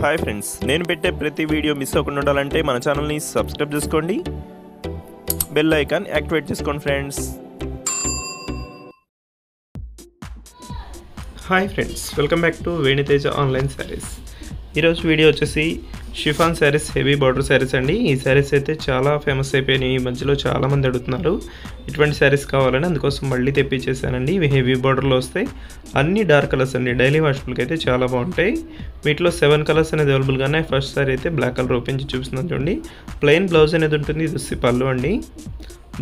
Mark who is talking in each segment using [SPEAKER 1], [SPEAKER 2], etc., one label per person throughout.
[SPEAKER 1] Hi friends, నేను పెట్టే ప్రతి వీడియో మిస్ అవ్వకుండా ఉండాలంటే మన ఛానల్ని సబ్స్క్రైబ్ చేసుకోండి, బెల్ ఐకాన్ యాక్టివేట్ చేసుకోండి friends. Hi friends, welcome back to Venu Teja online saris. ఈరోజు వీడియో వచ్చేసి chiffon saris, heavy border saris అండి. ఈ శారీస్ అయితే చాలా ఫేమస్ అయిపోయినాయి, ఈ మధ్యలో చాలామంది అడుగుతున్నారు ఇటువంటి శారీస్ కావాలని, అందుకోసం మళ్ళీ తెప్పించేసానండి. ఇవి హెవీ బార్డర్లో వస్తాయి, అన్ని డార్క్ కలర్స్ అండి. డైలీ వాష్బుల్కి అయితే చాలా బాగుంటాయి. వీటిలో 7 కలర్స్ అనేది అవైలబుల్గానే. ఫస్ట్ సారీ అయితే బ్లాక్ కలర్ ఓపెన్ చేసి చూపిస్తున్నాను చూడండి. ప్లెయిన్ బ్లౌజ్ అనేది ఉంటుంది, ఇది వచ్చి పళ్ళు అండి.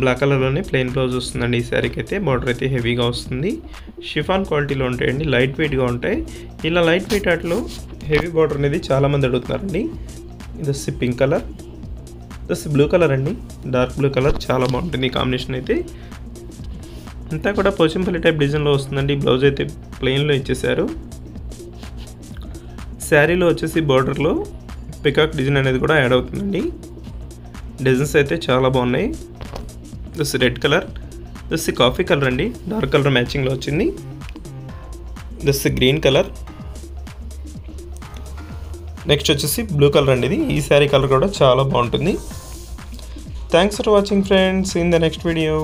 [SPEAKER 1] బ్లాక్ కలర్లోనే ప్లెయిన్ బ్లౌజ్ వస్తుందండి. ఈ శారీకి అయితే బార్డర్ అయితే హెవీగా వస్తుంది. షిఫాన్ క్వాలిటీలో ఉంటాయండి, లైట్ వెయిట్గా ఉంటాయి. ఇలా లైట్ వెయిట్ వాటిలో హెవీ బార్డర్ అనేది చాలామంది అడుగుతున్నారండి. ఇది వచ్చి పింక్ కలర్, ఇది వచ్చి బ్లూ కలర్ అండి, డార్క్ బ్లూ కలర్. చాలా బాగుంటుంది ఈ కాంబినేషన్ అయితే. అంతా కూడా పోచంపల్లి టైప్ డిజైన్లో వస్తుందండి. బ్లౌజ్ అయితే ప్లెయిన్లో ఇచ్చేసారు. శారీలో వచ్చేసి బార్డర్లో పికాక్ డిజైన్ అనేది కూడా యాడ్ అవుతుందండి. డిజైన్స్ అయితే చాలా బాగున్నాయి. This red colour, this coffee colour అండి, డార్క్ కలర్ మ్యాచింగ్లో వచ్చింది. దిస్ గ్రీన్ కలర్, నెక్స్ట్ వచ్చేసి బ్లూ కలర్ అండి. ఇది ఈ శారీ కలర్ కూడా చాలా బాగుంటుంది. Thanks for watching friends, in the next video.